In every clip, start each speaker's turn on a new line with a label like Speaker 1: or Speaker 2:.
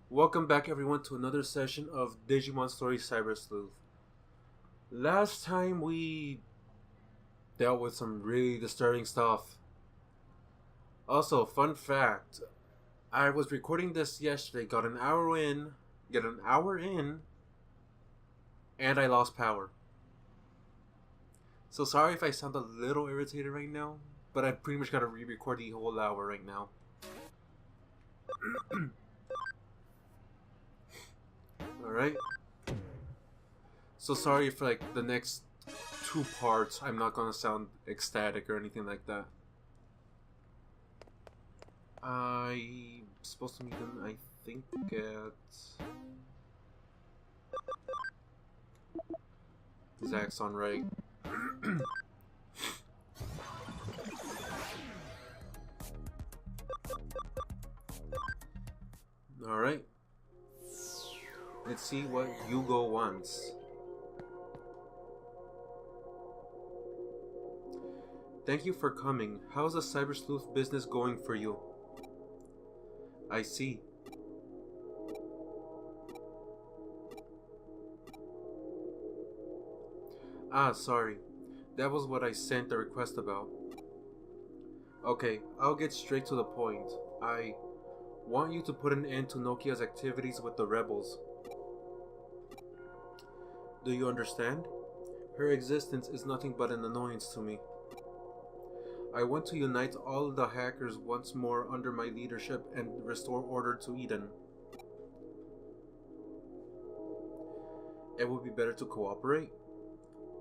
Speaker 1: Welcome back everyone to another session of Digimon Story Cyber Sleuth. Last time we dealt with some really disturbing stuff. Also, fun fact, I was recording this yesterday, get an hour in, and I lost power. So sorry if I sound a little irritated right now, but I pretty much gotta re-record the whole hour right now. Alright. So sorry for like the next two parts I'm not gonna sound ecstatic or anything like that. I'm supposed to meet them, I think, at Zaxxon, right? Alright. Let's see what Hugo wants. Thank you for coming. How's the Cyber Sleuth business going for you? I see. Ah, sorry. That was what I sent the request about. Okay, I'll get straight to the point. I want you to put an end to Nokia's activities with the rebels. Do you understand? Her existence is nothing but an annoyance to me. I want to unite all the hackers once more under my leadership and restore order to Eden. It would be better to cooperate?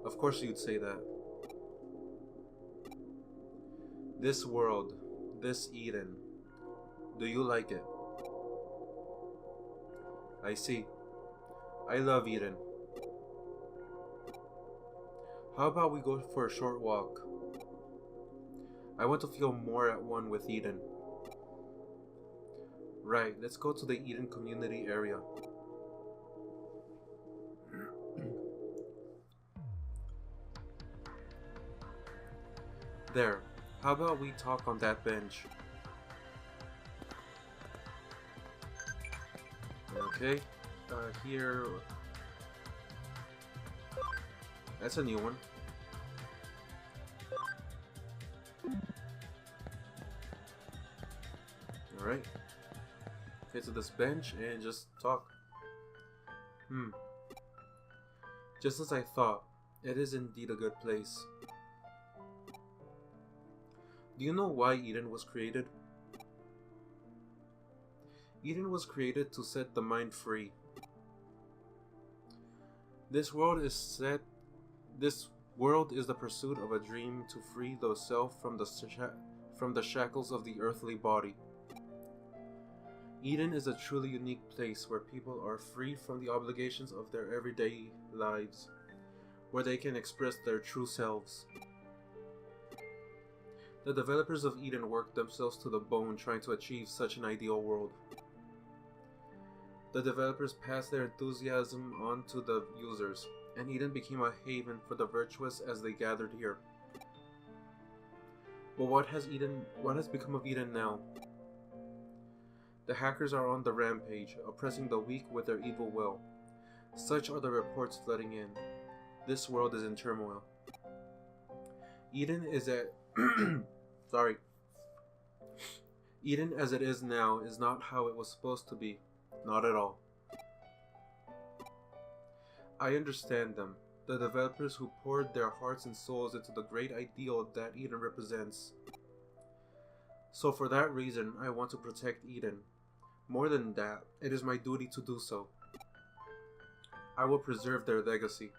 Speaker 1: Of course you'd say that. This world, this Eden, do you like it? I see. I love Eden. How about we go for a short walk? I want to feel more at one with Eden. Right, let's go to the Eden community area. There, how about we talk on that bench? Okay, here... That's a new one. Alright. Get to this bench and just talk. Just as I thought, it is indeed a good place. Do you know why Eden was created? Eden was created to set the mind free. This world is the pursuit of a dream to free the self from the shackles of the earthly body. Eden is a truly unique place where people are free from the obligations of their everyday lives, where they can express their true selves. The developers of Eden worked themselves to the bone trying to achieve such an ideal world. The developers passed their enthusiasm on to the users, and Eden became a haven for the virtuous as they gathered here. But what has become of Eden now? The hackers are on the rampage, oppressing the weak with their evil will. Such are the reports flooding in. This world is in turmoil. Eden is at sorry. Eden as it is now is not how it was supposed to be. Not at all. I understand them, the developers who poured their hearts and souls into the great ideal that Eden represents. So for that reason, I want to protect Eden. More than that, it is my duty to do so. I will preserve their legacy.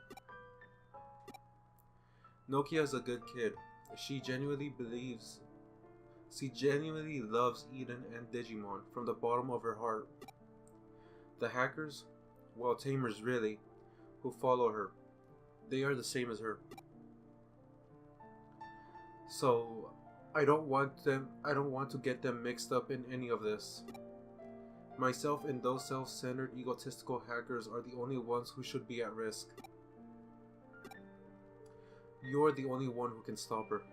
Speaker 1: Nokia is a good kid. She genuinely loves Eden and Digimon from the bottom of her heart. The hackers, well, tamers really, who follow her, they are the same as her. So, I don't want to get them mixed up in any of this. Myself and those self-centered, egotistical hackers are the only ones who should be at risk. You're the only one who can stop her.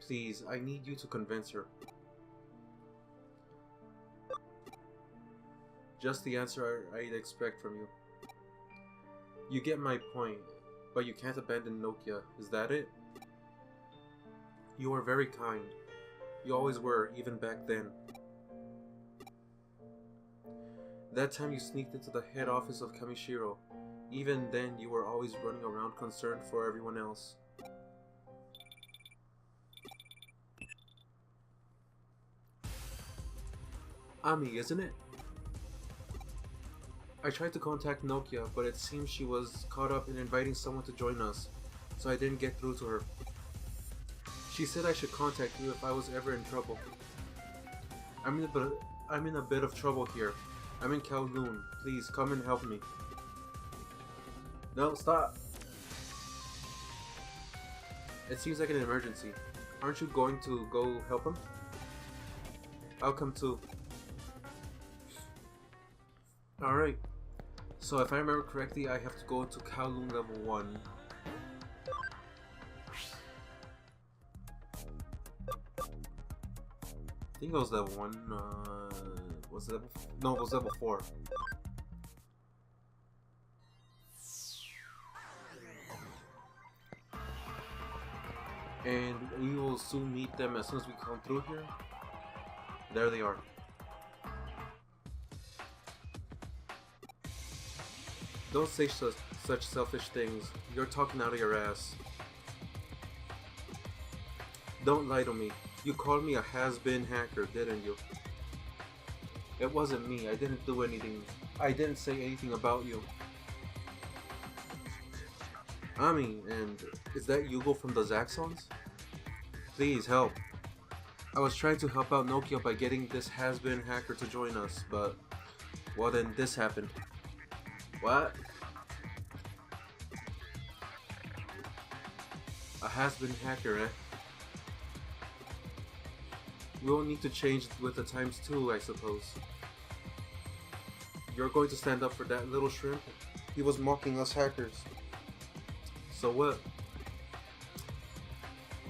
Speaker 1: Please, I need you to convince her. Just the answer I'd expect from you. You get my point, but you can't abandon Nokia, is that it? You are very kind. You always were, even back then. That time you sneaked into the head office of Kamishiro. Even then, you were always running around concerned for everyone else. Ami, isn't it? I tried to contact Nokia, but it seems she was caught up in inviting someone to join us, so I didn't get through to her. She said I should contact you if I was ever in trouble. I'm in a bit of trouble here. I'm in Kowloon. Please come and help me. No, stop! It seems like an emergency. Aren't you going to go help him? I'll come too. Alright. So if I remember correctly, I have to go into Kowloon level 1. I think it was level 1. Was it level? No, it was level 4. And we will soon meet them as soon as we come through here. There they are. Don't say such selfish things. You're talking out of your ass. Don't lie to me. You called me a has-been hacker, didn't you? It wasn't me. I didn't do anything. I didn't say anything about you. Ami, and is that Yugo from the Zaxxons? Please help. I was trying to help out Nokia by getting this has-been hacker to join us, but well, then this happened. What? A has-been hacker, eh? We'll need to change with the times too, I suppose. You're going to stand up for that little shrimp? He was mocking us hackers. So what?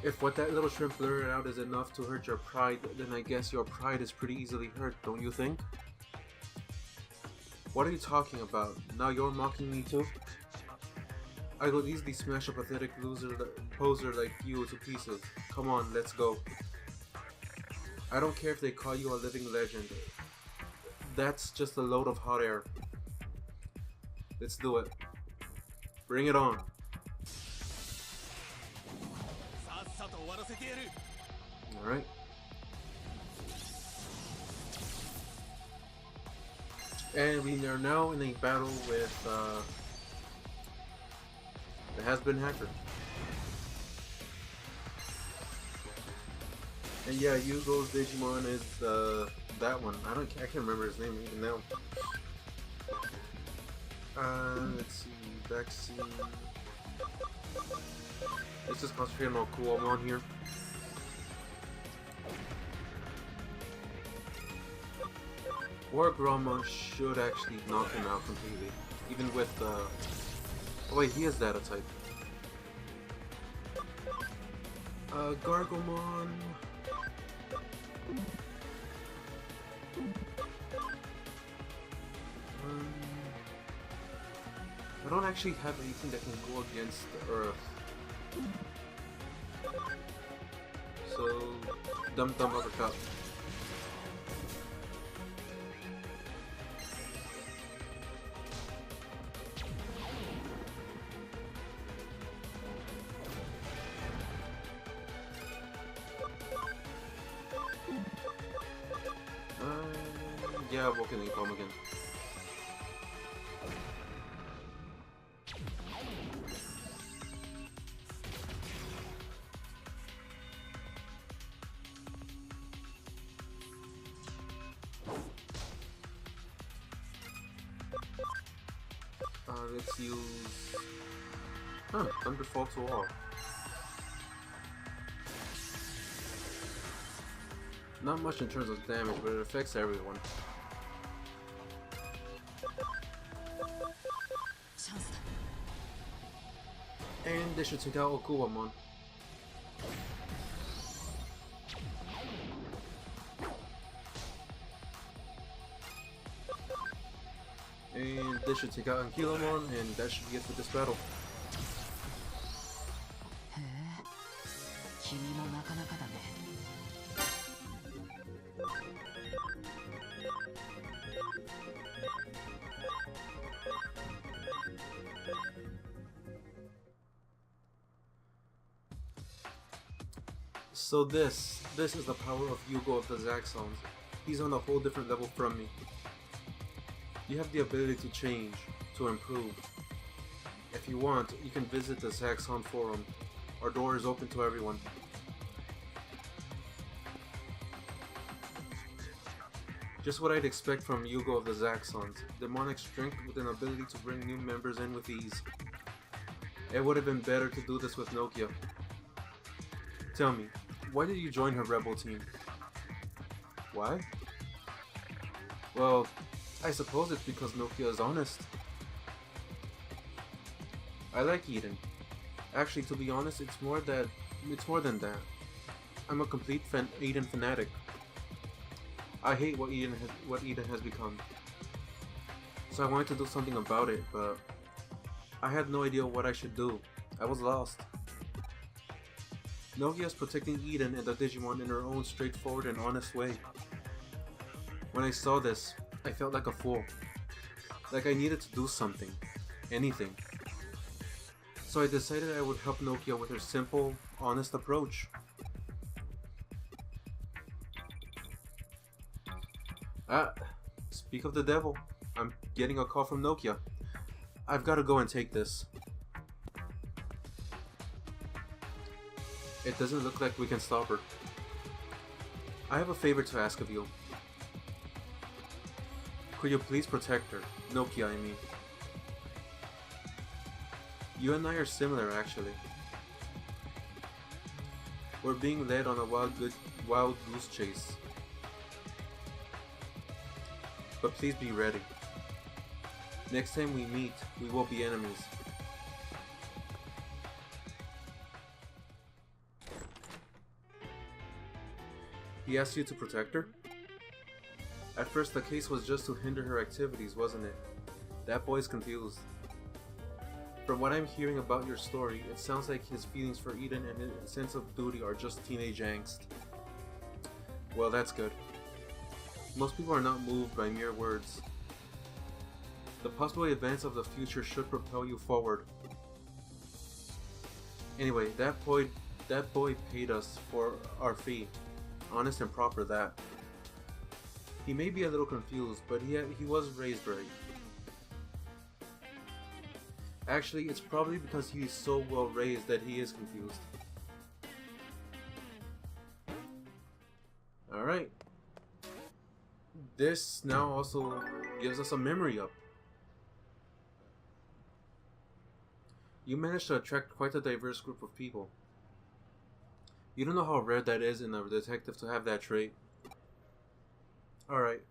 Speaker 1: If what that little shrimp blurted out is enough to hurt your pride, then I guess your pride is pretty easily hurt, don't you think? What are you talking about? Now you're mocking me too? I could easily smash a pathetic poser like you to pieces. Come on, let's go. I don't care if they call you a living legend. That's just a load of hot air. Let's do it. Bring it on. Alright. And we are now in a battle with the has-been hacker. And yeah, Yugo's Digimon is that one. I can't remember his name even now. Let's see, vaccine. Let's just concentrate on Kuomon here. War Gromon should actually knock him out completely, even with oh wait, he is data type. Gargomon. I don't actually have anything that can go against the Earth. So, dumb uppercut. Yeah, walking the bomb again. Let's use... Thunderfall to all. Not much in terms of damage, but it affects everyone. And they should take out Okuwamon. This should take out Ankylomon, and that should be it for this battle. So this is the power of Yugo of the Zaxxons. He's on a whole different level from me. You have the ability to change, to improve. If you want, you can visit the Zaxxon forum. Our door is open to everyone. Just what I'd expect from Yugo of the Zaxxons. Demonic strength with an ability to bring new members in with ease. It would have been better to do this with Nokia. Tell me, why did you join her rebel team? Why? Well, I suppose it's because Nokia is honest. I like Eden. Actually, to be honest, it's more than that. I'm a complete Eden fanatic. I hate what Eden has become. So I wanted to do something about it, but I had no idea what I should do. I was lost. Nokia is protecting Eden and the Digimon in her own straightforward and honest way. When I saw this, I felt like a fool. Like I needed to do something. Anything. So I decided I would help Nokia with her simple, honest approach. Ah, speak of the devil. I'm getting a call from Nokia. I've got to go and take this. It doesn't look like we can stop her. I have a favor to ask of you. Could you please protect her? Nokia, I mean. You and I are similar, actually. We're being led on a wild goose chase. But please be ready. Next time we meet, we will be enemies. He asked you to protect her? At first the case was just to hinder her activities, wasn't it? That boy's confused. From what I'm hearing about your story, it sounds like his feelings for Eden and his sense of duty are just teenage angst. Well, that's good. Most people are not moved by mere words. The possible events of the future should propel you forward. Anyway, that boy paid us for our fee. Honest and proper, that. He may be a little confused, but he was raised right. Actually, it's probably because he's so well raised that he is confused. Alright. This now also gives us a memory up. You managed to attract quite a diverse group of people. You don't know how rare that is in a detective to have that trait. Alright.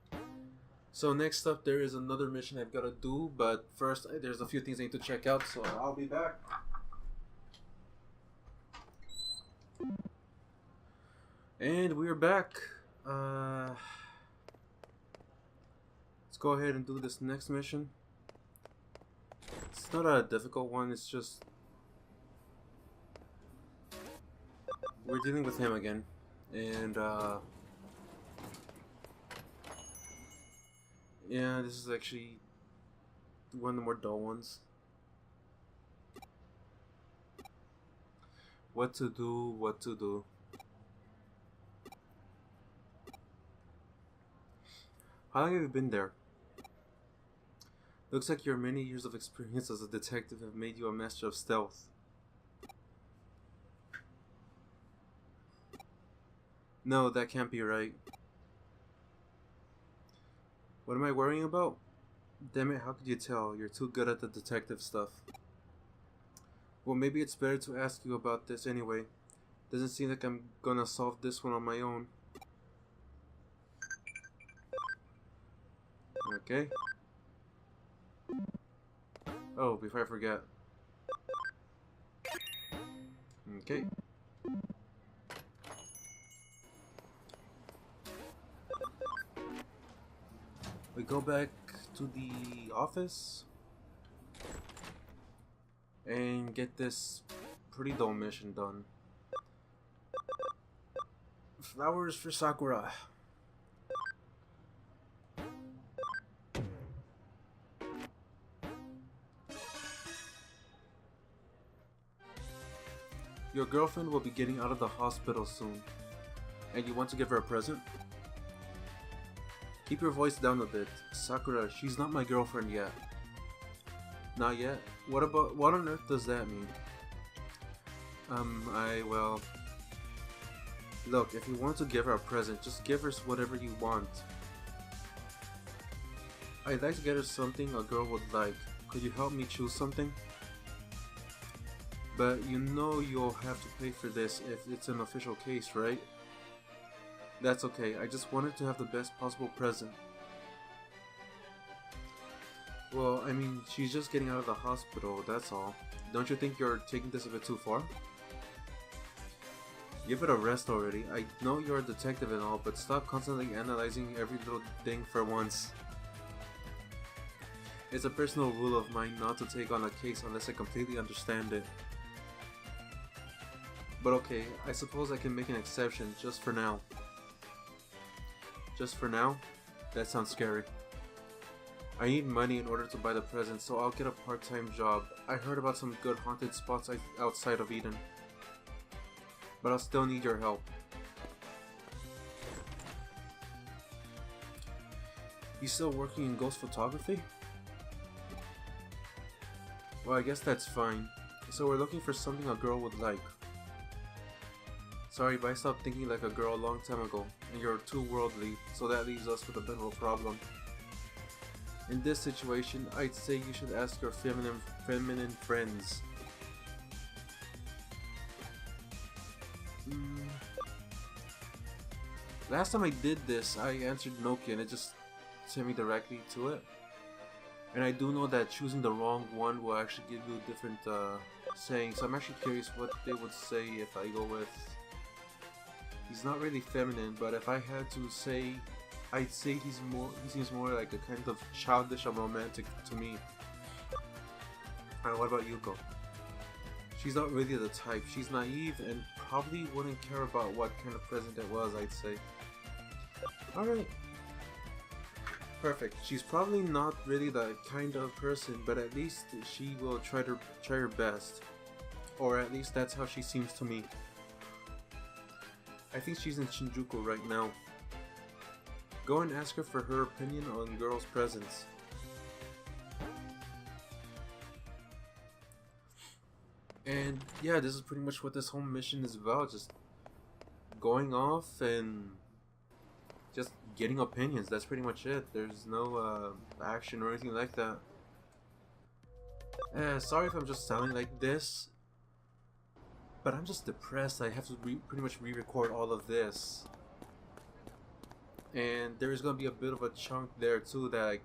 Speaker 1: So next up there is another mission I've got to do, but first there's a few things I need to check out, so I'll be back. And we're back. Let's go ahead and do this next mission. It's not a difficult one, it's just we're dealing with him again. And yeah, this is actually one of the more dull ones. What to do. How long have you been there? Looks like your many years of experience as a detective have made you a master of stealth. No, that can't be right. What am I worrying about? Damn it, how could you tell? You're too good at the detective stuff. Well, maybe it's better to ask you about this anyway. Doesn't seem like I'm gonna solve this one on my own. Okay. Oh, before I forget. Okay. We go back to the office. and get this pretty dull mission done. Flowers for Sakura. Your girlfriend will be getting out of the hospital soon, and you want to give her a present? Keep your voice down a bit. Sakura, she's not my girlfriend yet. Not yet? What on earth does that mean? Well... Look, if you want to give her a present, just give her whatever you want. I'd like to get her something a girl would like. Could you help me choose something? But you know you'll have to pay for this if it's an official case, right? That's okay, I just wanted to have the best possible present. Well, I mean, she's just getting out of the hospital, that's all. Don't you think you're taking this a bit too far? Give it a rest already. I know you're a detective and all, but stop constantly analyzing every little thing for once. It's a personal rule of mine not to take on a case unless I completely understand it. But okay, I suppose I can make an exception, just for now. Just for now? That sounds scary. I need money in order to buy the present, so I'll get a part-time job. I heard about some good haunted spots outside of Eden. But I'll still need your help. You still working in ghost photography? Well, I guess that's fine. So we're looking for something a girl would like. Sorry, but I stopped thinking like a girl a long time ago, and you're too worldly, so that leaves us with a bit of a problem. In this situation, I'd say you should ask your feminine friends. Last time I did this, I answered Nokia and it just sent me directly to it. And I do know that choosing the wrong one will actually give you different sayings, so I'm actually curious what they would say if I go with... He's not really feminine, but if I had to say, I'd say he seems more like a kind of childish and romantic to me. Alright, what about Yuko? She's not really the type. She's naive and probably wouldn't care about what kind of present it was, I'd say. Alright. Perfect. She's probably not really the kind of person, but at least she will try her best. Or at least that's how she seems to me. I think she's in Shinjuku right now. Go and ask her for her opinion on girls' presents. And yeah, this is pretty much what this whole mission is about. Just going off and just getting opinions. That's pretty much it. There's no action or anything like that. Sorry if I'm just sounding like this, but I'm just depressed. I have to pretty much re-record all of this. And there is going to be a bit of a chunk there too that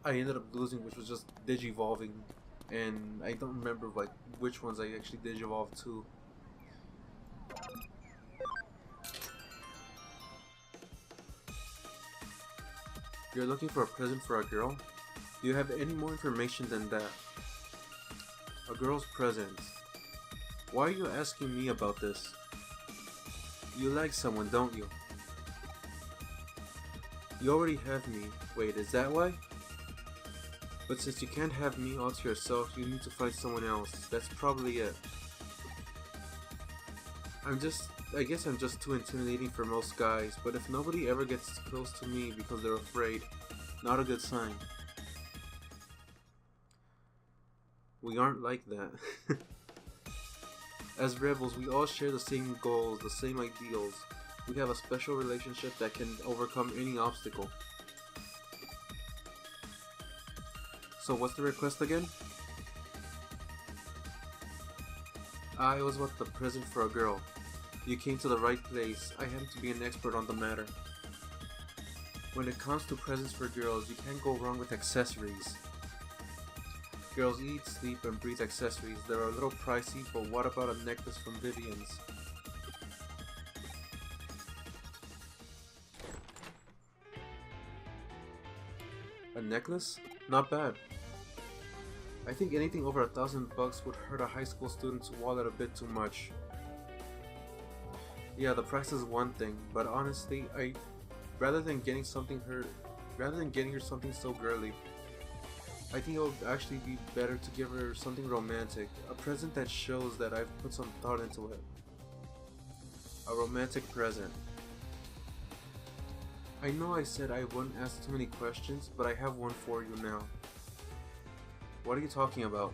Speaker 1: I ended up losing, which was just digivolving. And I don't remember like which ones I actually digivolved to. You're looking for a present for a girl? Do you have any more information than that? A girl's present. Why are you asking me about this? You like someone, don't you? You already have me. Wait, is that why? But since you can't have me all to yourself, you need to find someone else. That's probably it. I guess I'm just too intimidating for most guys, but if nobody ever gets close to me because they're afraid, not a good sign. We aren't like that. As rebels, we all share the same goals, the same ideals. We have a special relationship that can overcome any obstacle. So what's the request again? It was about the present for a girl. You came to the right place. I happen to be an expert on the matter. When it comes to presents for girls, you can't go wrong with accessories. Girls eat, sleep, and breathe accessories. They're a little pricey, but what about a necklace from Vivian's? A necklace? Not bad. I think anything over $1,000 would hurt a high school student's wallet a bit too much. Yeah, the price is one thing, but honestly, rather than getting her something so girly, I think it would actually be better to give her something romantic, a present that shows that I've put some thought into it. A romantic present. I know I said I wouldn't ask too many questions, but I have one for you now. What are you talking about?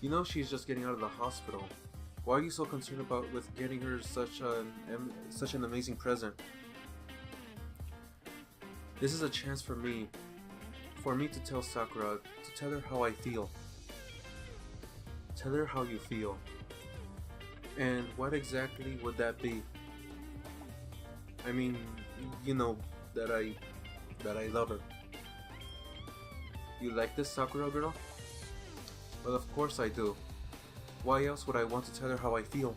Speaker 1: You know she's just getting out of the hospital. Why are you so concerned with getting her such an amazing present? This is a chance for me to tell Sakura, to tell her how I feel. Tell her how you feel. And what exactly would that be? I mean, you know, that I love her. You like this, Sakura girl? Well, of course I do. Why else would I want to tell her how I feel?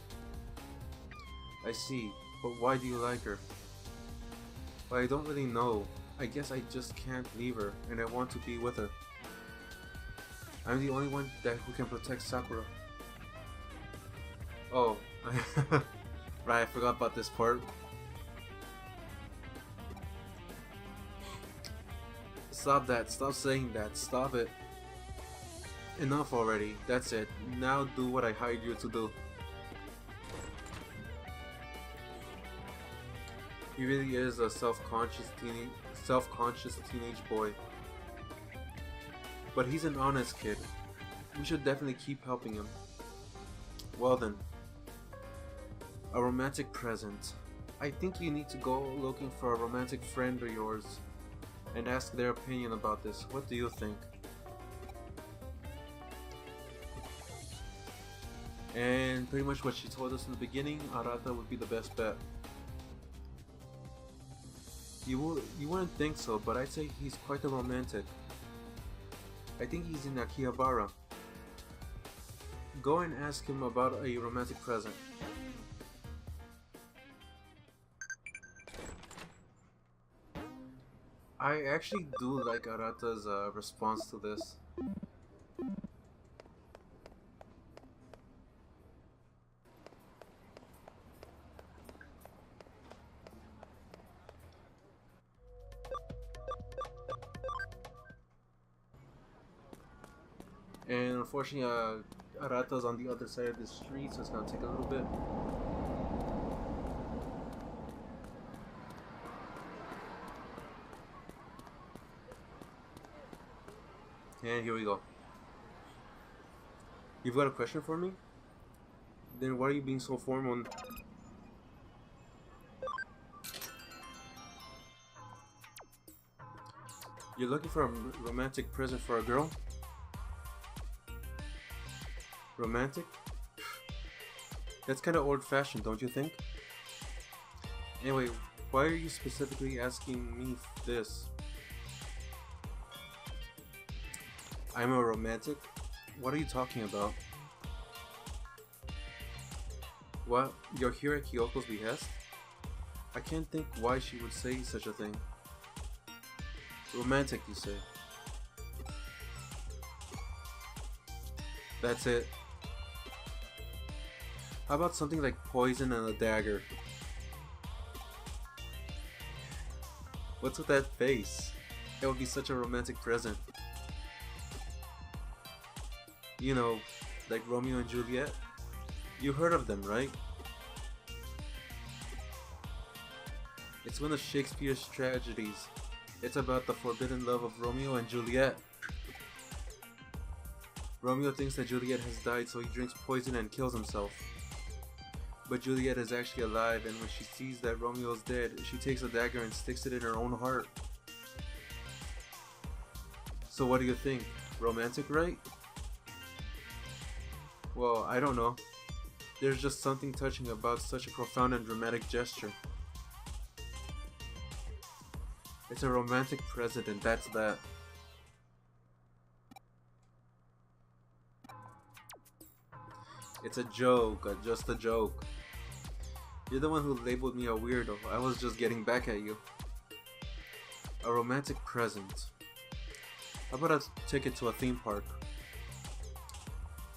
Speaker 1: I see, but why do you like her? Well, I don't really know. I guess I just can't leave her, and I want to be with her. I'm the only one who can protect Sakura. Oh, right, I forgot about this part. Stop that, stop saying that, stop it. Enough already, that's it. Now do what I hired you to do. He really is a self-conscious teenage boy. But he's an honest kid. We should definitely keep helping him. Well then. A romantic present. I think you need to go looking for a romantic friend of yours and ask their opinion about this. What do you think? And pretty much what she told us in the beginning, Arata would be the best bet. You wouldn't think so, but I'd say he's quite a romantic. I think he's in Akihabara. Go and ask him about a romantic present. I actually do like Arata's response to this. And unfortunately, Arata's on the other side of the street, so it's gonna take a little bit. And here we go. You've got a question for me? Then why are you being so formal? You're looking for a romantic present for a girl? Romantic? That's kind of old-fashioned, don't you think? Anyway, why are you specifically asking me this? I'm a romantic? What are you talking about? What? You're here at Kyoko's behest? I can't think why she would say such a thing. Romantic, you say? That's it. How about something like poison and a dagger? What's with that face? It would be such a romantic present. You know, like Romeo and Juliet? You heard of them, right? It's one of Shakespeare's tragedies. It's about the forbidden love of Romeo and Juliet. Romeo thinks that Juliet has died, so he drinks poison and kills himself. But Juliet is actually alive, and when she sees that Romeo is dead, she takes a dagger and sticks it in her own heart. So what do you think? Romantic, right? Well, I don't know. There's just something touching about such a profound and dramatic gesture. It's a romantic present, and that's that. It's a joke, just a joke. You're the one who labeled me a weirdo. I was just getting back at you. A romantic present. How about a ticket to a theme park?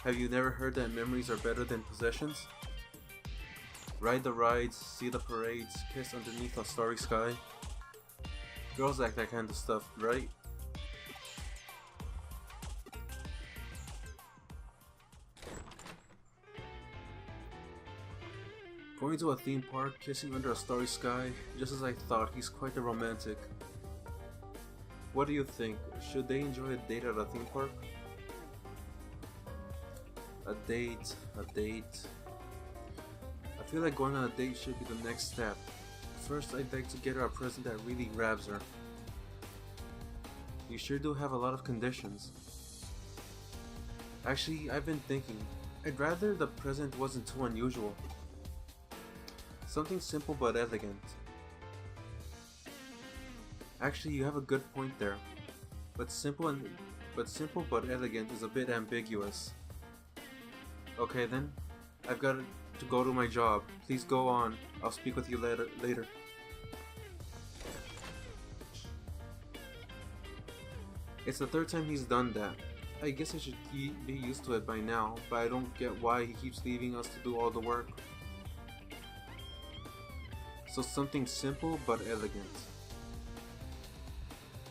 Speaker 1: Have you never heard that memories are better than possessions? Ride the rides, see the parades, kiss underneath a starry sky. Girls like that kind of stuff, right? Going to a theme park, kissing under a starry sky, just as I thought, he's quite the romantic. What do you think? Should they enjoy a date at a theme park? A date. I feel like going on a date should be the next step. First, I'd like to get her a present that really grabs her. You sure do have a lot of conditions. Actually, I've been thinking, I'd rather the present wasn't too unusual. Something simple but elegant. Actually, you have a good point there. But simple but elegant is a bit ambiguous. Okay then, I've got to go to my job. Please go on. I'll speak with you later. It's the third time he's done that. I guess I should be used to it by now, but I don't get why he keeps leaving us to do all the work. So something simple but elegant.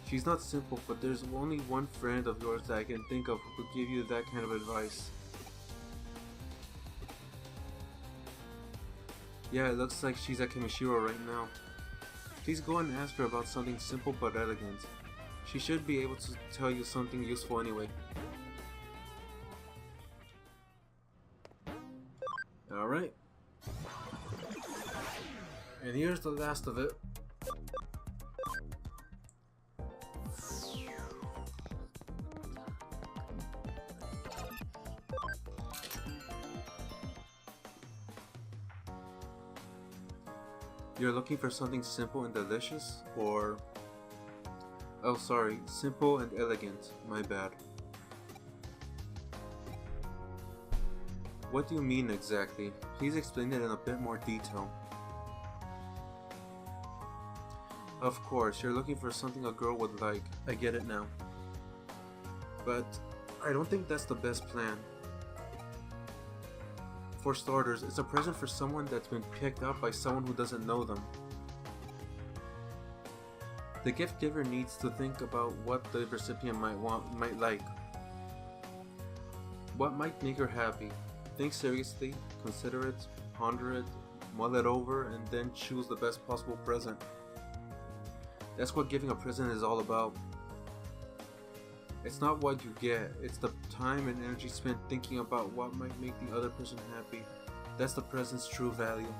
Speaker 1: She's not simple, but there's only one friend of yours that I can think of who could give you that kind of advice. Yeah, it looks like she's at Kimishiro right now. Please go and ask her about something simple but elegant. She should be able to tell you something useful anyway. Alright. And here's the last of it. You're looking for something simple and delicious? Or... oh sorry, simple and elegant, my bad. What do you mean exactly? Please explain it in a bit more detail. Of course, you're looking for something a girl would like. I get it now. But I don't think that's the best plan. For starters, it's a present for someone that's been picked up by someone who doesn't know them. The gift giver needs to think about what the recipient might like. What might make her happy? Think seriously, consider it, ponder it, mull it over, and then choose the best possible present. That's what giving a present is all about. It's not what you get, it's the time and energy spent thinking about what might make the other person happy. That's the present's true value.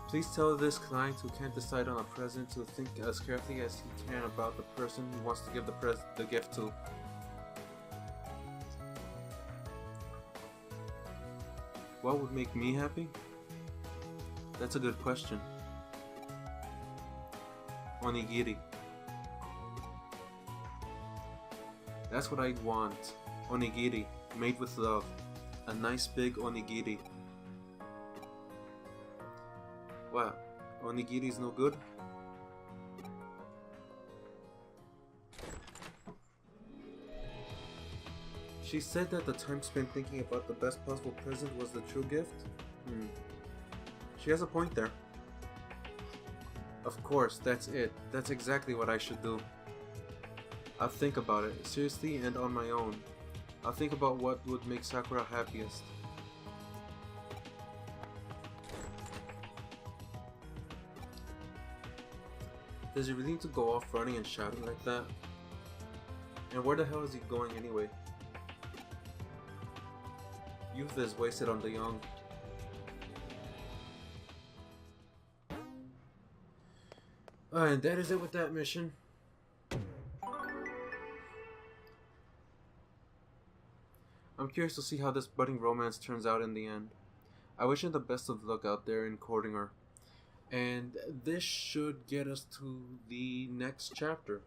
Speaker 1: Please tell this client who can't decide on a present to think as carefully as he can about the person he wants to give the gift to. What would make me happy? That's a good question. Onigiri. That's what I'd want. Onigiri, made with love. A nice big onigiri. What? Onigiri's no good? She said that the time spent thinking about the best possible present was the true gift? She has a point there. Of course, that's it. That's exactly what I should do. I'll think about it, seriously and on my own. I'll think about what would make Sakura happiest. Does he really need to go off running and shouting like that? And where the hell is he going anyway? Youth is wasted on the young. And that is it with that mission. I'm curious to see how this budding romance turns out in the end. I wish him the best of luck out there in courting her. And this should get us to the next chapter.